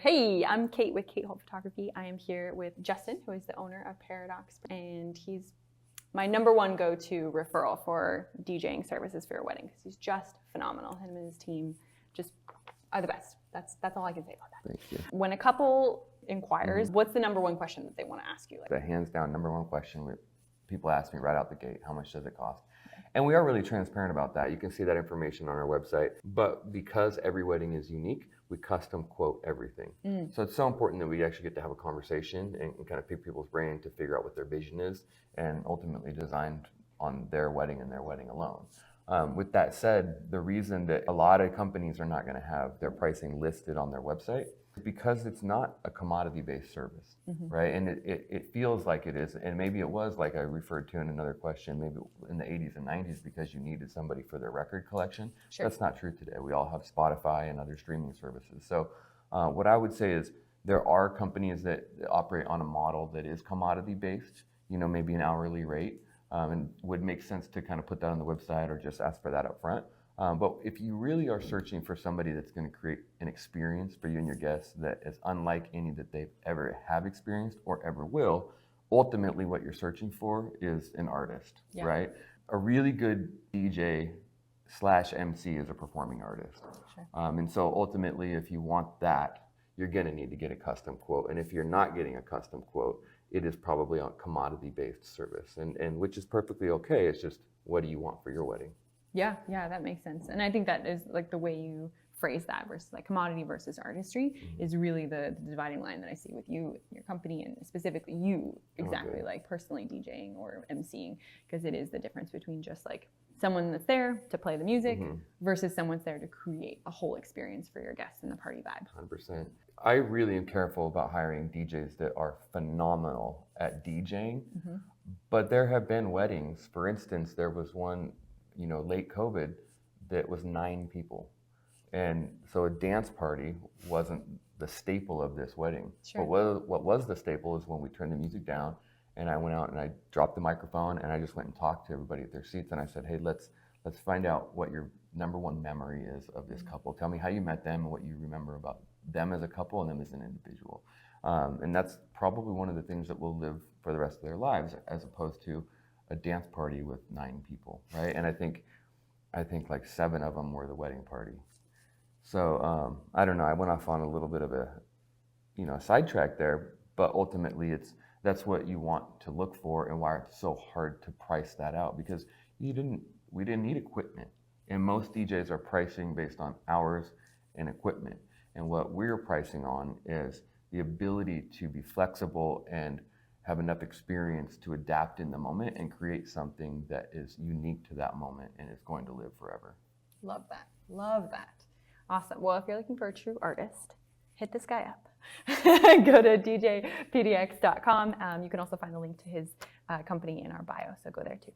Hey, I'm Kate with Kate Holt Photography. I am here with Justin, who is the owner of Paradox, and he's my number one go-to referral for DJing services for your wedding because he's just phenomenal. Him and his team just are the best. That's all I can say about that. Thank you. When a couple inquires, what's the number one question that they want to ask you? The hands down number one question people ask me right out the gate: how much does it cost? And we are really transparent about that. You can see that information on our website. But because every wedding is unique, we custom quote everything. So it's so important that we actually get to have a conversation and kind of pick people's brain to figure out what their vision is and ultimately designed on their wedding and their wedding alone. With that said, the reason that a lot of companies are not going to have their pricing listed on their website is because it's not a commodity-based service, right? And it feels like it is, and maybe it was, like I referred to in another question, maybe in the 80s and 90s because you needed somebody for their record collection. Sure. That's not true today. We all have Spotify and other streaming services. So what I would say is there are companies that operate on a model that is commodity-based, maybe an hourly rate. And would make sense to kind of put that on the website or just ask for that up front. But if you really are searching for somebody that's going to create an experience for you and your guests that is unlike any that they've ever have experienced or ever will, ultimately what you're searching for is an artist, right? A really good DJ/MC is a performing artist. Sure. And so ultimately, if you want that, you're going to need to get a custom quote. And if you're not getting a custom quote, it is probably a commodity-based service, and which is perfectly okay. It's just, what do you want for your wedding? Yeah, that makes sense. And I think that is like the way you phrase that versus like commodity versus artistry is really the dividing line that I see with you, your company, and specifically you exactly, like personally DJing or MCing, because it is the difference between just like someone that's there to play the music versus someone's there to create a whole experience for your guests and the party vibe. 100%. I really am careful about hiring DJs that are phenomenal at DJing, but there have been weddings. For instance, there was one, late COVID, that was 9 people. And so a dance party wasn't the staple of this wedding. Sure. But what was the staple is when we turned the music down and I went out and I dropped the microphone and I just went and talked to everybody at their seats and I said, hey, let's find out what your number one memory is of this couple. Tell me how you met them and what you remember about them as a couple and them as an individual. And that's probably one of the things that will live for the rest of their lives, as opposed to a dance party with 9 people, right? And I think like 7 of them were the wedding party. So I don't know, I went off on a little bit of a sidetrack there, but ultimately that's what you want to look for and why it's so hard to price that out, because we didn't need equipment. And most DJs are pricing based on hours and equipment. And what we're pricing on is the ability to be flexible and have enough experience to adapt in the moment and create something that is unique to that moment and is going to live forever. Love that. Love that. Awesome. Well, if you're looking for a true artist, hit this guy up. Go to djpdx.com. You can also find the link to his company in our bio, so go there too.